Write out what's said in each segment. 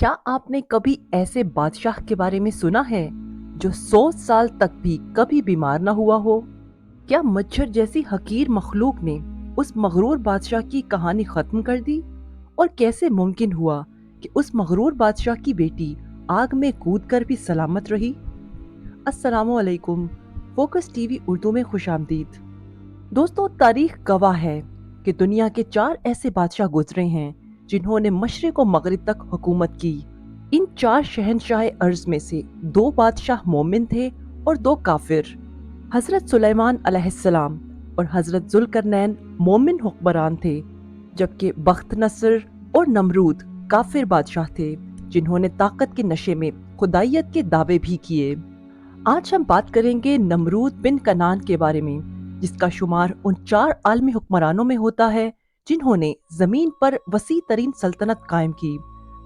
क्या आपने कभी ऐसे बादशाह के बारे में सुना है जो 100 साल तक भी कभी बीमार ना हुआ हो? क्या मच्छर जैसी हकीर मखलूक ने उस मगरूर बादशाह की कहानी खत्म कर दी? और कैसे मुमकिन हुआ कि उस मगरूर बादशाह की बेटी आग में कूद कर भी सलामत रही? अस्सलामुअलैकुम। फोकस टीवी उर्दू में खुशामदीद। दोस्तों, तारीख गवाह है कि दुनिया के 4 ऐसे बादशाह गुजरे हैं जिन्होंने मशरिक और मगरिब तक हुकूमत की। इन 4 शहनशाह अर्ज में से 2 बादशाह मोमिन थे और 2 काफिर। हजरत सुलेमान अलैहिस्सलाम और हजरत जुल्करनैन मोमिन हुक्मरान थे, जबकि बख्त नसर और नमरूद काफिर बादशाह थे जिन्होंने ताकत के नशे में खुदाइयत के दावे भी किए। आज हम बात करेंगे नमरूद बिन कनान के बारे में, जिसका शुमार उन 4 आलमी हुक्मरानों में होता है जिन्होंने जमीन पर वसी तरीन सल्तनत कायम की।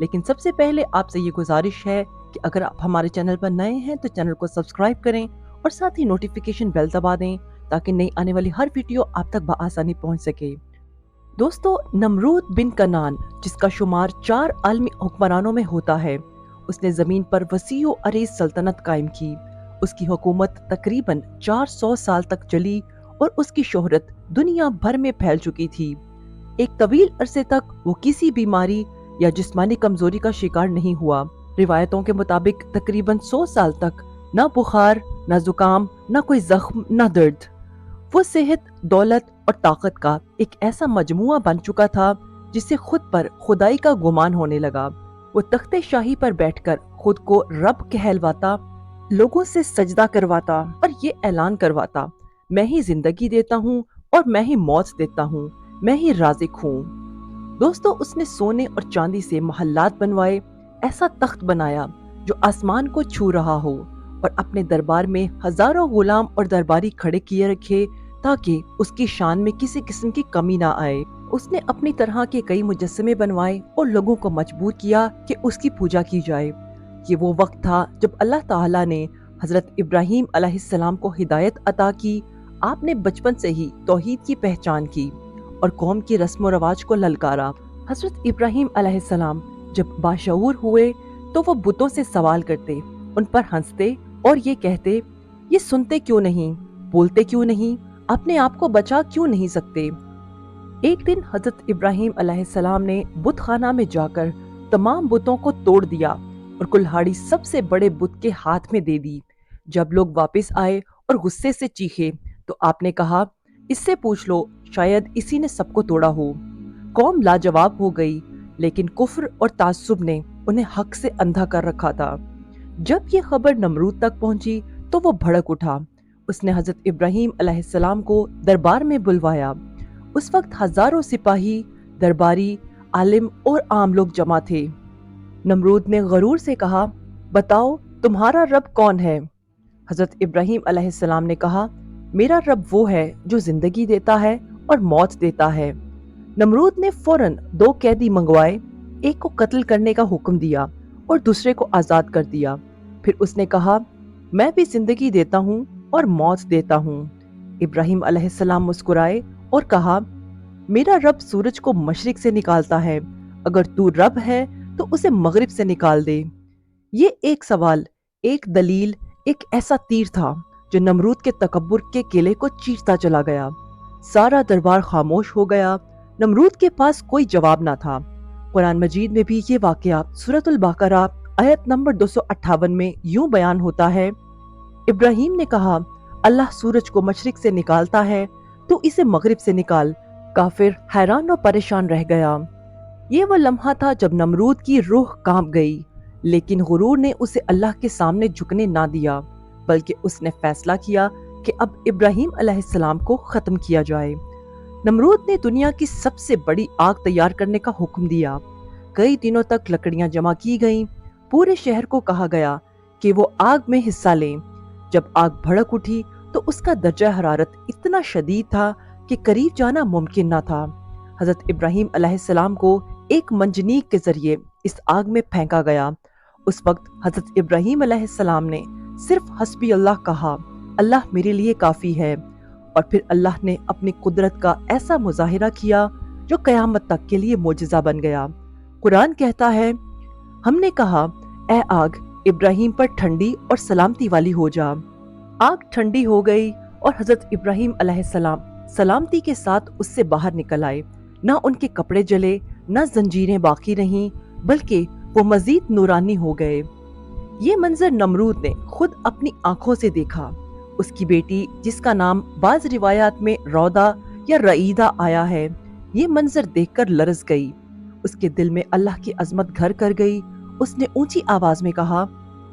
लेकिन सबसे पहले आपसे ये गुजारिश है कि अगर आप हमारे चैनल पर नए हैं तो चैनल को सब्सक्राइब करें और साथ ही नोटिफिकेशन बेल दबा दें ताकि नई आने वाली हर वीडियो आप तक बआसानी पहुंच सके। दोस्तों, नमरूद बिन कनान, जिसका शुमार 4 आलमी हुक्मरानों में होता है, उसने जमीन पर वसीओ अरीज सल्तनत कायम की। उसकी हुकूमत तकरीबन 400 साल तक चली और उसकी शोहरत दुनिया भर में फैल चुकी थी। एक तवील अरसे तक वो किसी बीमारी या जिस्मानी कमजोरी का शिकार नहीं हुआ। रिवायतों के मुताबिक तकरीबन 100 साल तक न बुखार, न जुकाम, न कोई जख्म, न दर्द। वो सेहत, दौलत और ताकत का एक ऐसा मजमुआ बन चुका था जिससे खुद पर खुदाई का गुमान होने लगा। वो तख्ते शाही पर बैठकर खुद को रब कहलवाता, लोगों से सजदा करवाता और ये ऐलान करवाता, मैं ही जिंदगी देता हूँ और मैं ही मौत देता हूँ, मैं ही राज़िक हूँ। दोस्तों, उसने सोने और चांदी से महल्लात बनवाए, ऐसा तख्त बनाया जो आसमान को छू रहा हो, और अपने दरबार में हजारों गुलाम और दरबारी खड़े किए रखे ताकि उसकी शान में किसी किस्म की कमी ना आए। उसने अपनी तरह के कई मुजस्समे बनवाए और लोगों को मजबूर किया कि उसकी पूजा की जाए। ये वो वक्त था जब अल्लाह ताला ने हजरत इब्राहीम अलैहिस्सलाम को हिदायत अता की। आपने बचपन से ही तौहीद की पहचान की और कौम की रस्म रवाज को ललकारा। हजरत इब्राहीम अलैहिस्सलाम जब बाशऊर हुए तो वो बुतों से सवाल करते, उन पर हंसते और ये कहते, ये सुनते क्यों नहीं, बोलते क्यों नहीं, अपने आप को बचा क्यों नहीं सकते। एक दिन हजरत इब्राहीम अलैहिस्सलाम ने बुत खाना में जाकर तमाम बुतों को तोड़ दिया और कुल्हाड़ी सबसे बड़े बुत के हाथ में दे दी। जब लोग वापस आए और गुस्से से चीखे तो आपने कहा, इससे पूछ लो, शायद इसी ने सबको तोड़ा हो। कौम लाजवाब हो गई, लेकिन कुफ्र और तासुब ने उन्हें हक से अंधा कर रखा था। जब ये खबर नमरूद तक पहुंची तो वो भड़क उठा। उसने हजरत इब्राहीम अलैहिस्सलाम को दरबार में बुलवाया। उस वक्त हजारों सिपाही, दरबारी, आलिम और आम लोग जमा थे। नमरूद ने गरूर से कहा, बताओ तुम्हारा रब कौन है? हजरत इब्राहीम अलैहिस्सलाम ने कहा, मेरा रब वो है जो जिंदगी देता है और मौत देता है। नमरूद ने फौरन 2 कैदी मंगवाए, एक को कत्ल करने का हुक्म दिया और दूसरे को आजाद कर दिया। फिर उसने कहा, मैं भी जिंदगी देता हूँ और मौत देता हूँ। इब्राहीम अलैहिस्सलाम मुस्कुराए और कहा, मेरा रब सूरज को मशरिक से निकालता है, अगर तू रब है तो उसे मगरिब से निकाल दे। ये एक सवाल, एक दलील, एक ऐसा तीर था जो नमरूद के तकब्बुर के किले को चीरता चला गया। सारा दरबार खामोश हो गया। नमरूद के पास कोई जवाब ना था। कुरान मजीद में भी ये वाकया सूरतुल बकरा आयत नंबर 258 में यूं बयान होता है, इब्राहीम ने कहा, अल्लाह सूरज को मशरिक से निकालता है तो इसे मगरिब से निकाल। काफिर हैरान और परेशान रह गया। ये वो लम्हा था जब नमरूद की रूह कांप गई, लेकिन गुरूर ने उसे अल्लाह के सामने झुकने ना दिया, बल्कि उसने फैसला किया कि अब इब्राहीम अलैहिस्सलाम को खत्म किया जाए। नमरूद ने दुनिया की सबसे बड़ी आग तैयार करने का हुक्म दिया। कई दिनों तक लकड़ियां जमा की गईं। पूरे शहर को कहा गया कि वो आग में हिस्सा लें। जब आग भड़क उठी तो उसका दर्जा हरारत इतना शदीद था कि करीब जाना मुमकिन ना था। हजरत इब्राहीम अलैहिस्सलाम को एक मंजनीक के जरिए इस आग में फेंका गया। उस वक्त हजरत इब्राहीम अलैहिस्सलाम ने सिर्फ हस्बी अल्लाह कहा, अल्लाह मेरे लिए काफी है, और फिर अल्लाह ने अपनी कुदरत का ऐसा मुजाहिरा किया जो कयामत तक के लिए मोजिज़ा बन गया। कुरान कहता है, ہم نے کہا، اے آگ، ابراہیم پر ٹھنڈی اور سلامتی والی ہو جا۔ آگ ٹھنڈی ہو گئی اور حضرت ابراہیم علیہ السلام سلامتی کے ساتھ اس سے باہر نکل آئے۔ نہ ان کے کپڑے جلے، نہ زنجیریں باقی رہیں، بلکہ وہ مزید نورانی ہو گئے۔ یہ منظر نمرود نے خود اپنی آنکھوں سے دیکھا۔ اس کی بیٹی، جس کا نام بعض روایات میں رودا یا رعیدہ آیا ہے، یہ منظر دیکھ کر لرز گئی۔ اس کے دل میں اللہ کی عظمت گھر کر گئی۔ اس نے اونچی آواز میں کہا،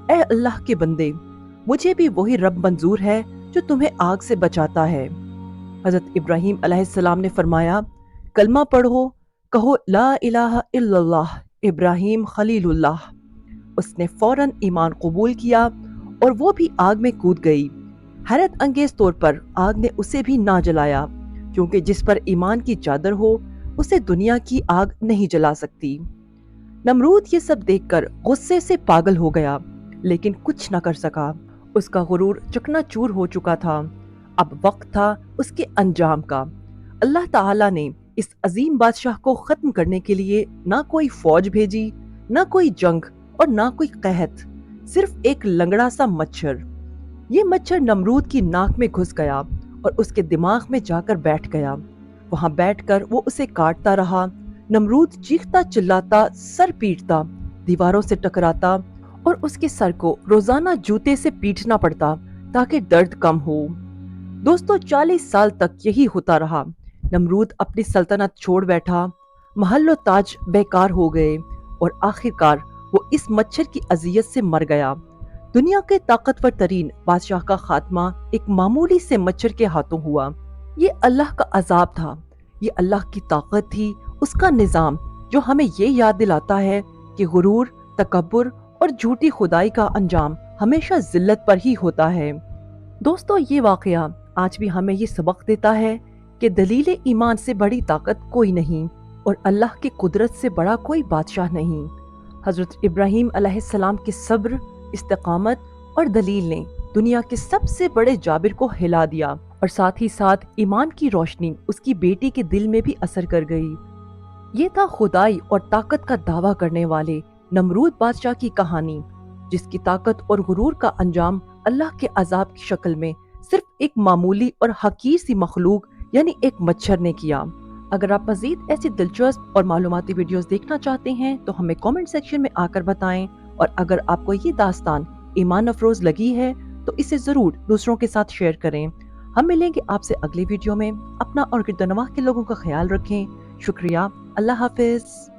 اے اللہ کے بندے، مجھے بھی وہی رب منظور ہے جو تمہیں آگ سے بچاتا ہے۔ حضرت ابراہیم علیہ السلام نے فرمایا، کلمہ پڑھو، کہو لا الہ الا اللہ ابراہیم خلیل اللہ۔ اس نے فوراً ایمان قبول کیا اور وہ بھی آگ میں کود گئی۔ حیرت انگیز طور پر آگ نے اسے بھی نہ جلایا، کیونکہ جس پر ایمان کی چادر ہو اسے دنیا کی آگ نہیں جلا سکتی۔ نمرود یہ سب دیکھ کر غصے سے پاگل ہو گیا، لیکن کچھ نہ کر سکا۔ اس کا غرور چکنا چور ہو چکا تھا۔ اب وقت تھا اس کے انجام کا۔ اللہ تعالیٰ نے اس عظیم بادشاہ کو ختم کرنے کے لیے نہ کوئی فوج بھیجی، نہ کوئی جنگ اور نہ کوئی قحط، صرف ایک لنگڑا سا مچھر۔ یہ مچھر نمرود کی ناک میں گھس گیا اور اس کے دماغ میں جا کر بیٹھ گیا۔ وہاں بیٹھ کر وہ اسے کاٹتا رہا۔ نمرود چیختا چلاتا، سر پیٹتا، دیواروں سے ٹکراتا اور اس کے سر کو روزانہ جوتے سے پیٹنا پڑتا تاکہ درد کم ہو۔ دوستو، 40 سال تک یہی ہوتا رہا۔ نمرود اپنی سلطنت چھوڑ بیٹھا، محل و تاج بیکار ہو گئے اور آخرکار وہ اس مچھر کی اذیت سے مر گیا۔ دنیا کے طاقتور ترین بادشاہ کا خاتمہ ایک معمولی سے مچھر کے ہاتھوں ہوا۔ یہ اللہ کا عذاب تھا، یہ اللہ کی طاقت تھی، اس کا نظام جو ہمیں یہ یاد دلاتا ہے کہ غرور، تکبر اور جھوٹی خدائی کا انجام ہمیشہ ذلت پر ہی ہوتا ہے۔ دوستو، یہ واقعہ آج بھی ہمیں یہ سبق دیتا ہے کہ دلیل ایمان سے بڑی طاقت کوئی نہیں اور اللہ کی قدرت سے بڑا کوئی بادشاہ نہیں۔ حضرت ابراہیم علیہ السلام کے صبر، استقامت اور دلیل نے دنیا کے سب سے بڑے جابر کو ہلا دیا اور ساتھ ہی ساتھ ایمان کی روشنی اس کی بیٹی کے دل میں بھی اثر کر گئی۔ یہ تھا خدائی اور طاقت کا دعویٰ کرنے والے نمرود بادشاہ کی کہانی، جس کی طاقت اور غرور کا انجام اللہ کے عذاب کی شکل میں صرف ایک معمولی اور حقیر سی مخلوق یعنی ایک مچھر نے کیا۔ اگر آپ مزید ایسی دلچسپ اور معلوماتی ویڈیوز دیکھنا چاہتے ہیں تو ہمیں کامنٹ سیکشن میں آ کر بتائیں، اور اگر آپ کو یہ داستان ایمان افروز لگی ہے تو اسے ضرور دوسروں کے ساتھ شیئر کریں۔ ہم ملیں گے آپ سے اگلی ویڈیو میں۔ اپنا اور گرد و نواح کے لوگوں کا خیال رکھیں۔ شکریہ۔ اللہ حافظ۔